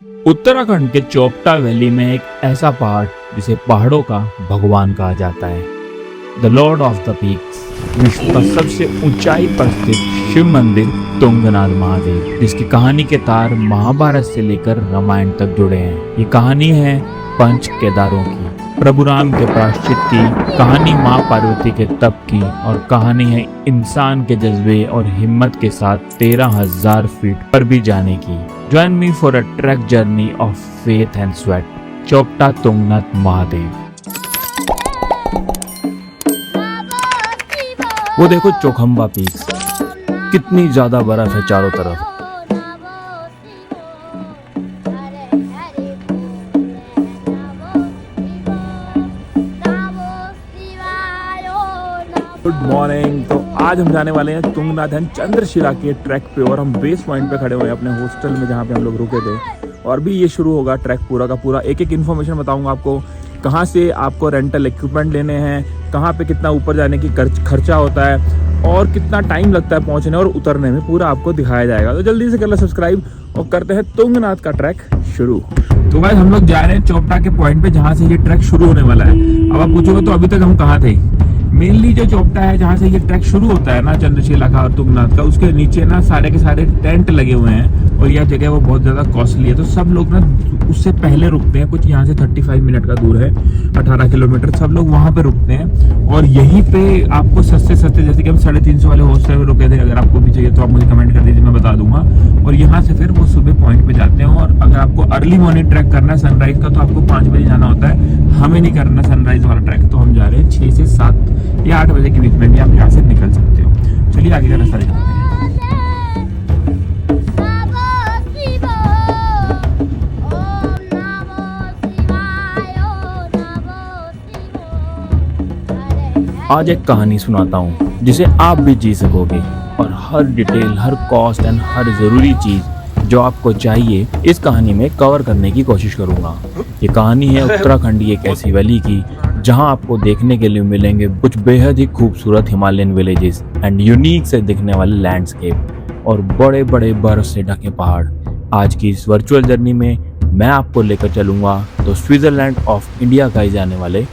उत्तराखंड के चोपटा वैली में एक ऐसा पहाड़ जिसे पहाड़ों का भगवान कहा जाता है, the Lord of the peaks, विश्व का सबसे ऊंचाई पर स्थित शिव मंदिर तुंगनाथ महादेव, जिसकी कहानी के तार महाभारत से लेकर रामायण तक जुड़े हैं। ये कहानी है पंच केदारों की, प्रभु राम के प्रायश्चित की, कहानी माँ पार्वती के तप की, और कहानी है इंसान के जज्बे और हिम्मत के साथ 13,000 फीट पर भी जाने की। Join me for a track journey of faith and sweat, Chopta Tungnath Mahadev. वो देखो चौखंबा पीक्स, कितनी ज्यादा बर्फ है चारों तरफ। Good morning. तो आज हम जाने वाले हैं तुंगनाथ एंड चंद्रशिला के ट्रैक पे, और हम बेस पॉइंट पे खड़े हुए हैं अपने हॉस्टल में जहाँ पे हम लोग रुके थे। और भी ये शुरू होगा ट्रैक पूरा का पूरा। एक एक इन्फॉर्मेशन बताऊंगा आपको, कहाँ से आपको रेंटल इक्विपमेंट लेने हैं, कहाँ पे कितना ऊपर जाने की खर्चा होता है, और कितना टाइम लगता है पहुँचने और उतरने में, पूरा आपको दिखाया जाएगा। तो जल्दी से कर लो सब्सक्राइब और करते हैं तुंगनाथ का ट्रैक शुरू। तो गाइस हम लोग जा रहे हैं चोपटा के पॉइंट पे जहाँ से ये ट्रैक शुरू होने वाला है। अब आप पूछोगे तो अभी तक हम कहाँ थे। मेनली जो चोपटा है जहाँ से ये ट्रैक शुरू होता है ना, चंद्रशिला का और तुंगनाथ का, उसके नीचे ना सारे के सारे टेंट लगे हुए हैं, और यह जगह वो बहुत ज़्यादा कॉस्टली है। तो सब लोग ना उससे पहले रुकते हैं, कुछ यहाँ से 35 मिनट का दूर है, 18 किलोमीटर, सब लोग वहाँ पे रुकते हैं। और यहीं पे आपको सस्ते जैसे कि हम 350 वाले हॉस्टल में रुके थे, अगर आपको भी चाहिए तो आप मुझे कमेंट कर दीजिए, मैं बता दूंगा। और यहाँ से फिर वो सुबह पॉइंट पे जाते हैं। और अगर आपको अर्ली मॉर्निंग ट्रैक करना है सनराइज का, तो आपको 5 बजे जाना होता है। हमें नहीं करना सनराइज वाला ट्रैक, तो हम जा रहे हैं 6 से 7 या 8 बजे के बीच में भी आप यहाँ से निकल सकते हो। चलिए आगे का रास्ता दिखाते हैं। आज एक कहानी सुनाता हूँ जिसे आप भी जी सकोगे, और हर डिटेल, हर कॉस्ट एंड हर ज़रूरी चीज़ जो आपको चाहिए इस कहानी में कवर करने की कोशिश करूँगा। ये कहानी है उत्तराखंड की एक ऐसी वैली की जहाँ आपको देखने के लिए मिलेंगे कुछ बेहद ही खूबसूरत हिमालयन विलेजेस एंड यूनिक से दिखने वाले लैंडस्केप और बड़े बड़े बर्फ से ढके पहाड़। आज की इस वर्चुअल जर्नी में मैं आपको लेकर चलूँगा तो स्विट्जरलैंड ऑफ इंडिया कहे जाने वाले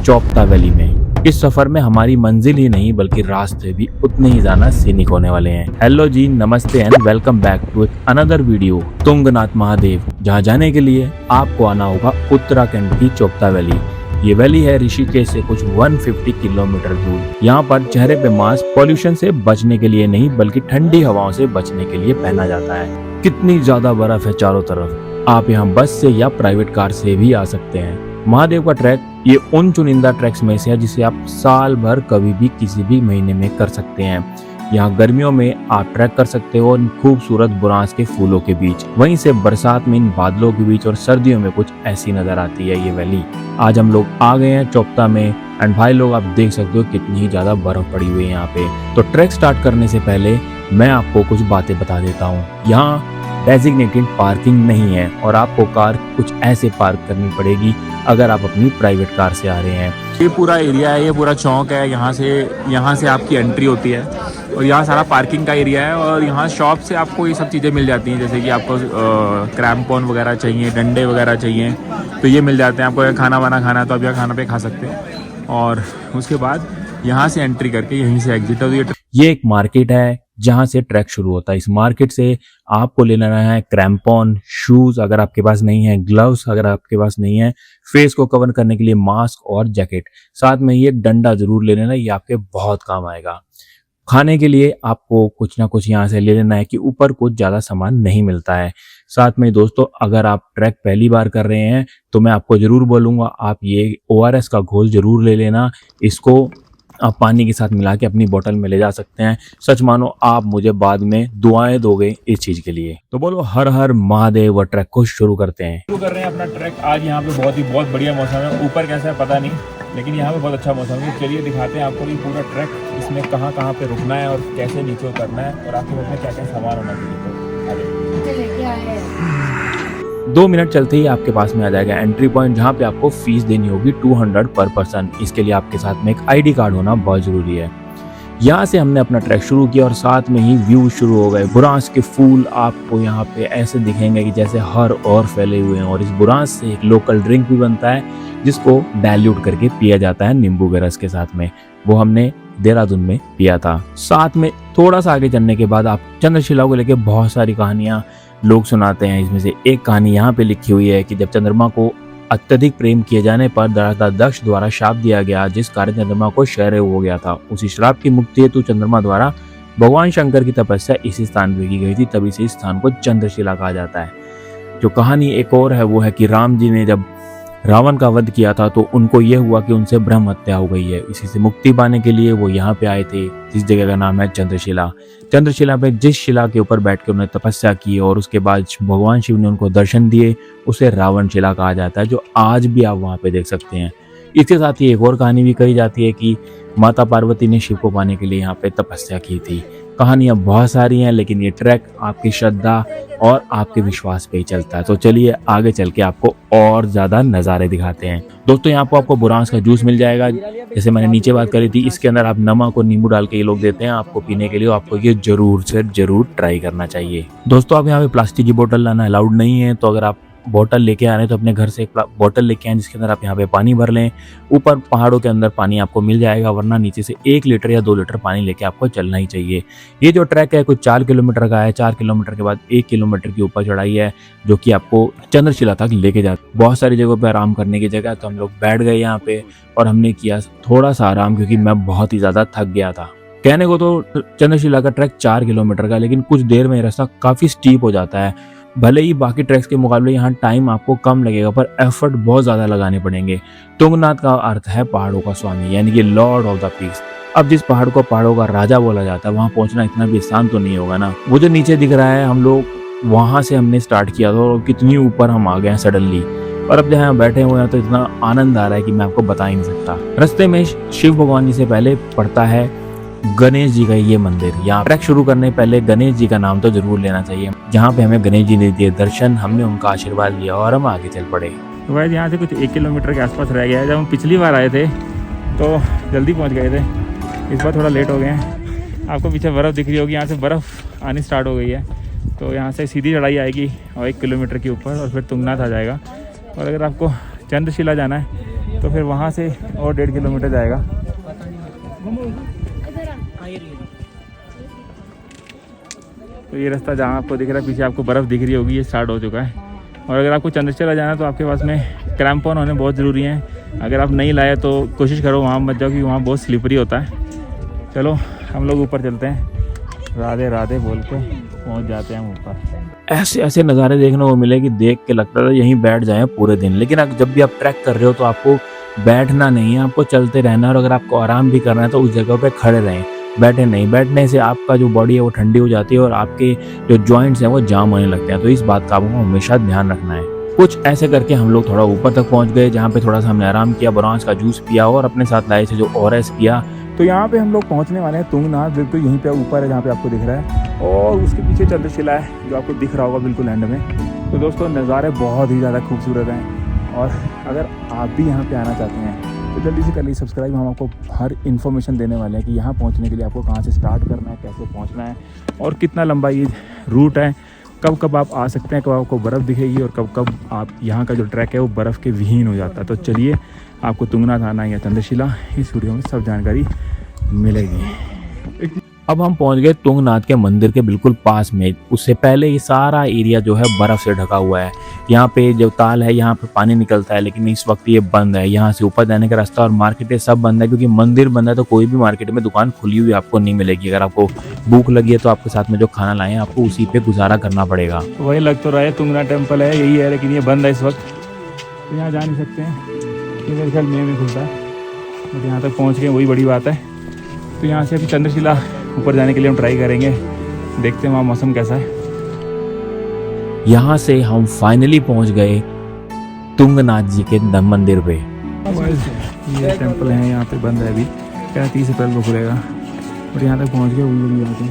चोपटा वैली में। इस सफर में हमारी मंजिल ही नहीं बल्कि रास्ते भी उतने ही ज्यादा सीनिक होने वाले हैं। हेलो जी, नमस्ते and welcome back to another video Tungnath Mahadev, जहां जाने के लिए आपको आना होगा उत्तराखंड की चोपटा वैली। ये वैली है ऋषिकेश से कुछ 150 किलोमीटर दूर। यहाँ पर चेहरे पे मास्क पॉल्यूशन से बचने के लिए नहीं बल्कि ठंडी हवाओं से बचने के लिए पहना जाता है। कितनी ज्यादा बर्फ है चारों तरफ। आप यहाँ बस से या प्राइवेट कार से भी आ सकते हैं। महादेव का ट्रैक ये उन चुनिंदा ट्रैक्स में से है जिसे आप साल भर कभी भी किसी भी महीने में कर सकते हैं। यहाँ गर्मियों में आप ट्रैक कर सकते हो इन खूबसूरत बुरांस के फूलों के बीच, वहीं से बरसात में इन बादलों के बीच, और सर्दियों में कुछ ऐसी नजर आती है ये वैली। आज हम लोग आ गए हैं चोपटा में, एंड भाई लोग आप देख सकते हो कितनी ही ज्यादा बर्फ पड़ी हुई है यहाँ पे। तो ट्रैक स्टार्ट करने से पहले मैं आपको कुछ बातें बता देता हूँ। यहाँ डेजिग्नेटेड पार्किंग नहीं है, और आपको कार कुछ ऐसे पार्क करनी पड़ेगी अगर आप अपनी प्राइवेट कार से आ रहे हैं। ये पूरा एरिया है, ये पूरा चौक है, यहाँ से आपकी एंट्री होती है, और यहाँ सारा पार्किंग का एरिया है। और यहाँ शॉप से आपको ये सब चीज़ें मिल जाती हैं, जैसे कि आपको क्रैम्पॉन वगैरह चाहिए, डंडे वगैरह चाहिए, तो ये मिल जाते हैं। आपको खाना वाना खाना है तो आप यहाँ खाना पे खा सकते हैं। और उसके बाद यहाँ से एंट्री करके यहीं से एग्जिट है। ये एक मार्केट है जहाँ से ट्रैक शुरू होता है। इस मार्केट से आपको ले लेना है क्रैम्पॉन, शूज अगर आपके पास नहीं है, ग्लव्स अगर आपके पास नहीं है, फेस को कवर करने के लिए मास्क और जैकेट, साथ में ये डंडा जरूर ले लेना, ये आपके बहुत काम आएगा। खाने के लिए आपको कुछ ना कुछ यहाँ से ले लेना है कि ऊपर कुछ ज़्यादा सामान नहीं मिलता है। साथ में दोस्तों, अगर आप ट्रैक पहली बार कर रहे हैं तो मैं आपको ज़रूर बोलूँगा आप ये ORS का घोल ज़रूर ले लेना। इसको आप पानी के साथ मिला के अपनी बोतल में ले जा सकते हैं। सच मानो आप मुझे बाद में दुआएं दोगे इस चीज़ के लिए। तो बोलो हर हर महादेव। व ट्रैक को शुरू करते हैं। शुरू कर रहे हैं अपना ट्रैक। आज यहाँ पे बहुत बढ़िया मौसम है। ऊपर कैसा है पता नहीं, लेकिन यहाँ पे बहुत अच्छा मौसम है। चलिए दिखाते हैं आपको ये पूरा ट्रैक, इसमें कहाँ पे रुकना है और कैसे नीचे उतरना है, और आपके में क्या क्या सामान होना चाहिए। 2 मिनट चलते ही आपके पास में आ जाएगा एंट्री पॉइंट, जहाँ पे आपको फीस देनी होगी 200 पर पर्सन। इसके लिए आपके साथ में एक ID कार्ड होना बहुत जरूरी है। यहाँ से हमने अपना ट्रैक शुरू किया और साथ में ही व्यू शुरू हो गए। बुरांस के फूल आपको यहाँ पे ऐसे दिखेंगे कि जैसे हर और फैले हुए हैं, और इस बुरांस से एक लोकल ड्रिंक भी बनता है जिसको डाइल्यूट करके पिया जाता है नींबू के रस के साथ में। वो हमने देहरादून में पिया था। साथ में थोड़ा सा आगे चलने के बाद आप चंद्रशिला को लेकर बहुत सारी कहानियाँ लोग सुनाते हैं। इसमें से एक कहानी यहाँ पे लिखी हुई है कि जब चंद्रमा को अत्यधिक प्रेम किए जाने पर दाता दक्ष द्वारा शाप दिया गया, जिस कारण चंद्रमा को क्षय हो गया था। उसी श्राप की मुक्ति हेतु चंद्रमा द्वारा भगवान शंकर की तपस्या इसी स्थान पर की गई थी, तभी से इस स्थान को चंद्रशिला कहा जाता है। जो कहानी एक और है वो है कि राम जी ने जब रावण का वध किया था तो उनको ये हुआ कि उनसे ब्रह्म हत्या हो गई है। इसी से मुक्ति पाने के लिए वो यहाँ पे आए थे, जिस जगह का नाम है चंद्रशिला। चंद्रशिला पे जिस शिला के ऊपर बैठ के उन्होंने तपस्या की और उसके बाद भगवान शिव ने उनको दर्शन दिए, उसे रावण शिला कहा जाता है, जो आज भी आप वहाँ पे देख सकते हैं। इसके साथ ही एक और कहानी भी कही जाती है कि माता पार्वती ने शिव को पाने के लिए यहाँ पे तपस्या की थी। कहानियाँ बहुत सारी हैं, लेकिन ये ट्रैक आपकी श्रद्धा और आपके विश्वास पे ही चलता है। तो चलिए आगे चल के आपको और ज़्यादा नज़ारे दिखाते हैं। दोस्तों यहाँ पे आपको बुरांस का जूस मिल जाएगा, जैसे मैंने नीचे बात करी थी। इसके अंदर आप नमक और नींबू डाल के ये लोग देते हैं आपको पीने के लिए, आपको ये जरूर से जरूर ट्राई करना चाहिए। दोस्तों आप यहाँ पे प्लास्टिक की बोतल लाना अलाउड नहीं है, तो अगर आप बोतल लेके आ रहे हैं तो अपने घर से एक बोतल लेके आए जिसके अंदर आप यहाँ पे पानी भर लें। ऊपर पहाड़ों के अंदर पानी आपको मिल जाएगा, वरना नीचे से 1 लीटर या 2 लीटर पानी लेके आपको चलना ही चाहिए। ये जो ट्रैक है कुछ 4 किलोमीटर का है। 4 किलोमीटर के बाद 1 किलोमीटर की ऊपर चढ़ाई है, जो कि आपको चंद्रशिला तक लेके जाती है। बहुत सारी जगहों पर आराम करने की जगह, तो हम लोग बैठ गए यहाँ पे और हमने किया थोड़ा सा आराम, क्योंकि मैं बहुत ही ज़्यादा थक गया था। कहने को तो चंद्रशिला का ट्रैक 4 किलोमीटर का, लेकिन कुछ देर में रास्ता काफ़ी स्टीप हो जाता है। भले ही बाकी ट्रैक्स के मुकाबले यहाँ टाइम आपको कम लगेगा, पर एफर्ट बहुत ज़्यादा लगाने पड़ेंगे। तुंगनाथ का अर्थ है पहाड़ों का स्वामी, यानी कि लॉर्ड ऑफ द पीस। अब जिस पहाड़ को पहाड़ों का राजा बोला जाता है, वहाँ पहुँचना इतना भी आसान तो नहीं होगा ना। वो जो नीचे दिख रहा है, हम लोग वहाँ से हमने स्टार्ट किया था और कितनी ऊपर हम आ गए हैं सडनली। और अब जहाँ बैठे हुए हैं तो इतना आनंद आ रहा है कि मैं आपको बता ही नहीं सकता। रास्ते में शिव भगवान जी से पहले पड़ता है गणेश जी का ये मंदिर। यहाँ ट्रैक शुरू करने पहले गणेश जी का नाम तो जरूर लेना चाहिए। जहाँ पे हमें गणेश जी ने दिए दर्शन, हमने उनका आशीर्वाद लिया और हम आगे चल पड़े। तो भाई यहाँ से कुछ 1 किलोमीटर के आसपास रह गया है। जब हम पिछली बार आए थे तो जल्दी पहुँच गए थे, इस बार थोड़ा लेट हो गए हैं। आपको पीछे बर्फ़ दिख रही होगी, यहाँ से बर्फ़ आनी स्टार्ट हो गई है। तो यहाँ से सीधी चढ़ाई आएगी और 1 किलोमीटर के ऊपर, और फिर तुंगनाथ आ जाएगा। और अगर आपको चंद्रशिला जाना है तो फिर वहाँ से और 1.5 किलोमीटर जाएगा। तो ये रास्ता जहाँ आपको दिख रहा है, पीछे आपको बर्फ़ दिख रही होगी, ये स्टार्ट हो चुका है। और अगर आपको चंद्रशिला जाना है तो आपके पास में क्रैम्पॉन होने बहुत ज़रूरी हैं। अगर आप नहीं लाए तो कोशिश करो वहाँ मत जाओ, क्योंकि वहाँ बहुत स्लिपरी होता है। चलो हम लोग ऊपर चलते हैं, राधे राधे बोल के पहुँच जाते हैं ऊपर। ऐसे ऐसे नज़ारे देखने को मिले कि देख के लगता था यहीं बैठ जाएँ पूरे दिन। लेकिन जब भी आप ट्रैक कर रहे हो तो आपको बैठना नहीं है, आपको चलते रहना है। और अगर आपको आराम भी करना है तो उस जगह पे खड़े रहें, बैठे नहीं। बैठने से आपका जो बॉडी है वो ठंडी हो जाती है और आपके जो जॉइंट्स हैं वो जाम होने लगते हैं। तो इस बात का आपको हमेशा ध्यान रखना है। कुछ ऐसे करके हम लोग थोड़ा ऊपर तक पहुंच गए, जहाँ पे थोड़ा सा हमने आराम किया, बुरांस का जूस पिया और अपने साथ लाए थे जो ओआरएस पिया। तो यहाँ पे हम लोग पहुँचने वाले हैं तुंगनाथ, बिल्कुल यहीं पे ऊपर है जहाँ पे आपको दिख रहा है, और उसके पीछे चंद्रशिला है जो आपको दिख रहा होगा बिल्कुल एंड में। तो दोस्तों नज़ारे बहुत ही ज़्यादा खूबसूरत हैं, और अगर आप भी यहाँ पे आना चाहते हैं तो जल्दी से कर लीजिए सब्सक्राइब। हम आपको हर इन्फॉर्मेशन देने वाले हैं कि यहाँ पहुँचने के लिए आपको कहाँ से स्टार्ट करना है, कैसे पहुँचना है, और कितना लंबा ये रूट है, कब कब आप आ सकते हैं, कब आपको बर्फ़ दिखेगी, और कब कब आप यहाँ का जो ट्रैक है वो बर्फ़ के विहीन हो जाता है। तो चलिए आपको तुंगनाथ आना या चंद्रशिला, इस वीडियो में सब जानकारी मिलेगी। अब हम पहुंच गए तुंगनाथ के मंदिर के बिल्कुल पास में। उससे पहले ये सारा एरिया जो है बर्फ़ से ढका हुआ है। यहाँ पे जो ताल है यहाँ पे पानी निकलता है, लेकिन इस वक्त ये बंद है। यहाँ से ऊपर जाने का रास्ता और मार्केटें सब बंद है, क्योंकि मंदिर बंद है। तो कोई भी मार्केट में दुकान खुली हुई आपको नहीं मिलेगी। अगर आपको भूख लगी है तो आपके साथ में जो खाना लाए हैं आपको उसी पे गुजारा करना पड़ेगा। तो वही लग तो रहा है तुंगनाथ टेम्पल है, यही है, लेकिन ये बंद है इस वक्त, तो यहाँ जा नहीं सकते हैं। ये मेरे ख्याल में खुलता है, बट यहाँ तक पहुँच गए, वही बड़ी बात है। तो यहाँ से अभी चंद्रशिला ऊपर जाने के लिए हम ट्राई करेंगे, देखते हैं वहाँ मौसम कैसा है। यहाँ से हम फाइनली पहुँच गए तुंगनाथ जी के मंदिर पे। ये टेंपल है, यहाँ पे बंद है अभी, क्या 30 अप्रैल को खुलेगा, और यहाँ तक पहुँच गए वही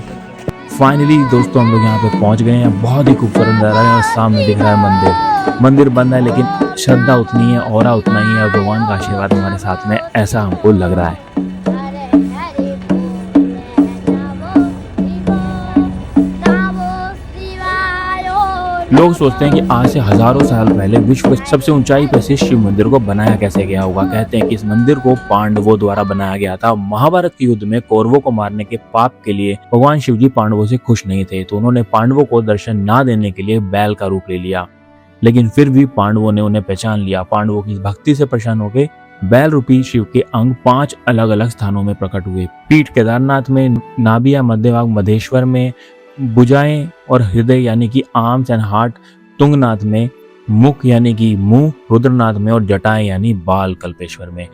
फाइनली। दोस्तों हम लोग यहाँ पे पहुँच गए हैं। बहुत ही खूबसूरत नज़ारा है और सामने दिख रहा है मंदिर बंद है, लेकिन श्रद्धा उतनी है, ऑरा उतना ही है, और भगवान का आशीर्वाद हमारे साथ में, ऐसा हमको लग रहा है। लोग सोचते हैं कि आज से हजारों साल पहले विश्व के सबसे ऊंचाई पर से शिव मंदिर को बनाया कैसे गया होगा। कहते हैं कि इस मंदिर को पांडवों द्वारा बनाया गया था। महाभारत के युद्ध में कौरवों को मारने के पाप के लिए भगवान शिव जी पांडवों से खुश नहीं थे, तो उन्होंने पांडवों को दर्शन ना देने के लिए बैल का रूप ले लिया। लेकिन फिर भी पांडवों ने उन्हें पहचान लिया। पांडवों की भक्ति से परेशान होकर बैल रूपी शिव के अंग 5 अलग अलग स्थानों में प्रकट हुए। पीठ केदारनाथ में, नाभिया मध्य भाग मधेश्वर में, भुजाएं और हृदय यानी कि आर्म्स एंड हार्ट तुंगनाथ में, मुख यानी कि मुंह रुद्रनाथ में और जटाएं यानी बाल कल्पेश्वर में।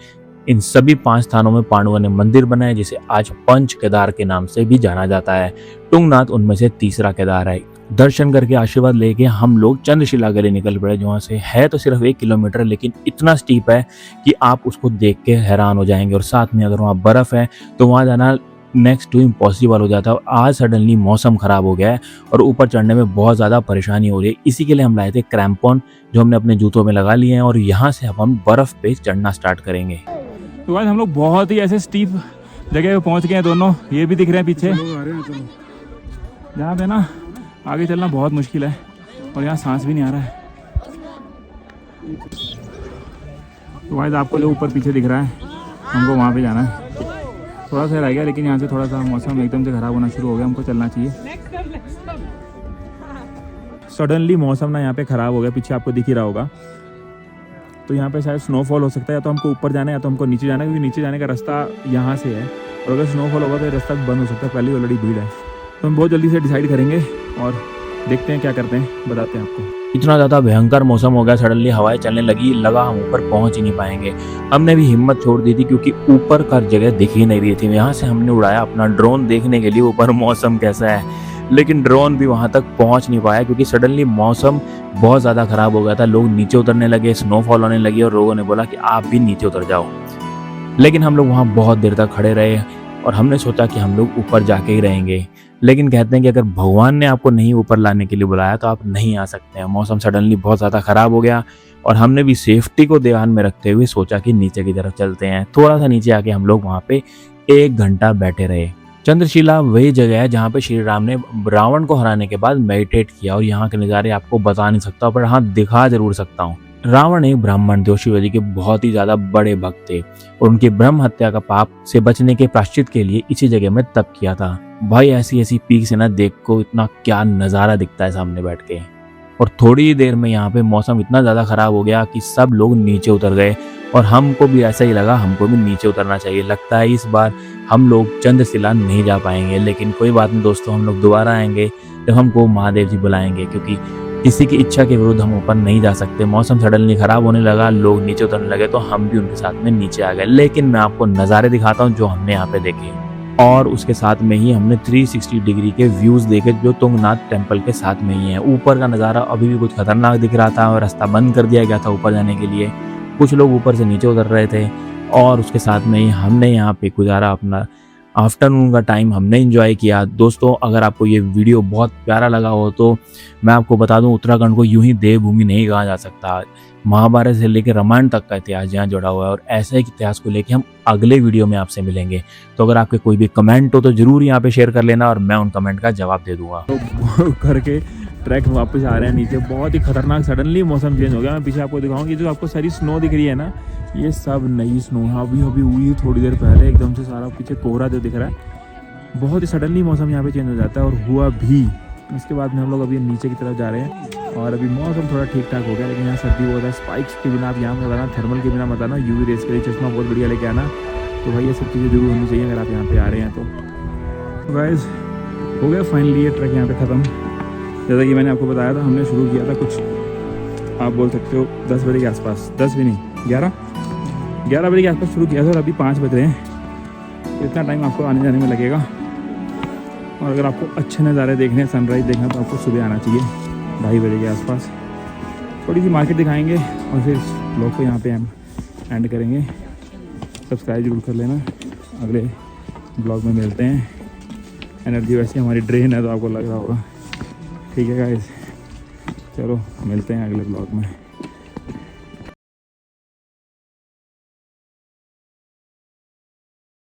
इन सभी 5 स्थानों में पांडवों ने मंदिर बनाए, जिसे आज पंच केदार के नाम से भी जाना जाता है। तुंगनाथ उनमें से तीसरा केदार है। दर्शन करके आशीर्वाद लेके हम लोग चंद्रशिला के लिए निकल पड़े, जहाँ से है तो सिर्फ 1 किलोमीटर, लेकिन इतना स्टीप है कि आप उसको देख के हैरान हो जाएंगे। और साथ में अगर वहाँ बर्फ है तो वहाँ जाना नेक्स्ट टू इम्पॉसिबल हो जाता है। और आज सडनली मौसम खराब हो गया है और ऊपर चढ़ने में बहुत ज़्यादा परेशानी हो रही है। इसी के लिए हम लाए थे क्रैम्पॉन, जो हमने अपने जूतों में लगा लिए हैं, और यहाँ से अब हम बर्फ पे चढ़ना स्टार्ट करेंगे। तो आज हम लोग बहुत ही ऐसे स्टीप जगह पे पहुँच गए हैं दोनों। ये भी दिख रहे हैं पीछे, जहाँ पे ना आगे चलना बहुत मुश्किल है और यहाँ सांस भी नहीं आ रहा है। तो आज आपको जो ऊपर पीछे दिख रहा है, हमको वहाँ पे जाना है। थोड़ा सा रह गया, लेकिन यहाँ से थोड़ा सा मौसम एकदम से ख़राब होना शुरू हो गया, हमको चलना चाहिए। सडनली मौसम ना यहाँ पे ख़राब हो गया, पीछे आपको दिख ही रहा होगा। तो यहाँ पे शायद स्नोफॉल हो सकता है, या तो हमको ऊपर जाना है या तो हमको नीचे जाना है, क्योंकि नीचे जाने का रास्ता यहाँ से है और अगर स्नोफॉल होगा तो रास्ता बंद हो सकता है। पहले ऑलरेडी भीड़ है, तो हम बहुत जल्दी से डिसाइड करेंगे और देखते हैं क्या करते हैं, बताते हैं आपको। इतना ज़्यादा भयंकर मौसम हो गया, सडनली हवाएं चलने लगी, लगा हम ऊपर पहुंच ही नहीं पाएंगे। हमने भी हिम्मत छोड़ दी थी, क्योंकि ऊपर का जगह दिख ही नहीं रही थी। यहाँ से हमने उड़ाया अपना ड्रोन देखने के लिए ऊपर मौसम कैसा है, लेकिन ड्रोन भी वहाँ तक पहुँच नहीं पाया, क्योंकि सडनली मौसम बहुत ज़्यादा ख़राब हो गया था। लोग नीचे उतरने लगे, स्नोफॉल होने लगी और लोगों ने बोला कि आप भी नीचे उतर जाओ। लेकिन हम लोग वहाँ बहुत देर तक खड़े रहे और हमने सोचा कि हम लोग ऊपर जाके ही रहेंगे। लेकिन कहते हैं कि अगर भगवान ने आपको नहीं ऊपर लाने के लिए बुलाया तो आप नहीं आ सकते हैं। मौसम सडनली बहुत ज़्यादा ख़राब हो गया और हमने भी सेफ्टी को ध्यान में रखते हुए सोचा कि नीचे की तरफ चलते हैं। थोड़ा सा नीचे आके हम लोग वहाँ पे 1 घंटा बैठे रहे। चंद्रशिला वही जगह है जहाँ पे श्री राम ने रावण को हराने के बाद मेडिटेट किया, और यहाँ के नज़ारे आपको बता नहीं सकता, पर हाँ दिखा जरूर सकता हूँ। रावण एक ब्राह्मण थे, शिव जी के बहुत ही ज्यादा बड़े भक्त थे और उनकी ब्रह्म हत्या का पाप से बचने के प्रायश्चित के लिए इसी जगह में तप किया था। भाई ऐसी ऐसी पीक से ना देख को इतना क्या नज़ारा दिखता है सामने बैठ के। और थोड़ी ही देर में यहाँ पे मौसम इतना ज़्यादा ख़राब हो गया कि सब लोग नीचे उतर गए और हमको भी ऐसा ही लगा, हमको भी नीचे उतरना चाहिए। लगता है इस बार हम लोग चंद्रशिला नहीं जा पाएंगे, लेकिन कोई बात नहीं दोस्तों, हम लोग दोबारा आएंगे जब हमको महादेव जी बुलाएंगे, क्योंकि किसी की इच्छा के विरुद्ध हम ऊपर नहीं जा सकते। मौसम सडनली ख़राब होने लगा, लोग नीचे उतरने लगे, तो हम भी उनके साथ में नीचे आ गए। लेकिन मैं आपको नज़ारे दिखाता हूँ जो हमने यहाँ पे देखे, और उसके साथ में ही हमने 360 डिग्री के व्यूज़ देखे जो तुंगनाथ टेम्पल के साथ में ही है। ऊपर का नज़ारा अभी भी कुछ खतरनाक दिख रहा था और रास्ता बंद कर दिया गया था ऊपर जाने के लिए। कुछ लोग ऊपर से नीचे उतर रहे थे और उसके साथ में ही हमने यहाँ पे गुजारा अपना आफ्टरनून का टाइम, हमने एंजॉय किया। दोस्तों अगर आपको ये वीडियो बहुत प्यारा लगा हो तो मैं आपको बता दूं, उत्तराखंड को यूं ही देवभूमि नहीं कहा जा सकता। महाभारत से लेकर रामायण तक का इतिहास यहाँ जुड़ा हुआ है और ऐसे एक इतिहास को लेकर हम अगले वीडियो में आपसे मिलेंगे। तो अगर आपके कोई भी कमेंट हो तो ज़रूर यहाँ पे शेयर कर लेना और मैं उन कमेंट का जवाब दे दूंगा। तो करके ट्रैक वापस आ रहे हैं नीचे, बहुत ही खतरनाक सडनली मौसम चेंज हो गया। मैं पीछे आपको दिखाऊंगी, जो आपको सारी स्नो दिख रही है ना, ये सब नई स्नो है, अभी अभी हुई थोड़ी देर पहले। एकदम से सारा पीछे कोहरा जो दिख रहा है, बहुत ही सडनली मौसम यहाँ पे चेंज हो जाता है और हुआ भी। उसके बाद में हम लोग अभी नीचे की तरफ जा रहे हैं और अभी मौसम थोड़ा ठीक ठाक हो गया, लेकिन यहाँ सर्दी बहुत है। स्पाइक्स के बिना आप यहाँ मत आना, थर्मल के बिना मत आना, यूवी रेस के लिए चश्मा बहुत बढ़िया लेके आना। तो भाई ये सब चीज़ें जरूर होनी चाहिए अगर आप यहाँ पे आ रहे हैं तो। गाइस हो गया फाइनली ये ट्रैक यहाँ पे ख़त्म। जैसा कि मैंने आपको बताया था, हमने शुरू किया था कुछ आप बोल सकते हो 10 बजे के आसपास, 10 भी नहीं 11 बजे के आसपास शुरू किया था और अभी 5 बज रहे हैं। इतना टाइम आपको आने जाने में लगेगा और अगर आपको अच्छे नज़ारे देखने हैं, सनराइज़ देखना, तो आपको सुबह आना चाहिए 2:30 बजे के आसपास। थोड़ी सी मार्केट दिखाएंगे और फिर ब्लॉग को यहाँ पे हम एंड करेंगे। सब्सक्राइब जरूर कर लेना, अगले ब्लॉग में मिलते हैं। एनर्जी वैसे हमारी ड्रेन है तो आपको लग रहा होगा। ठीक है गाइस, चलो मिलते हैं अगले ब्लॉग में।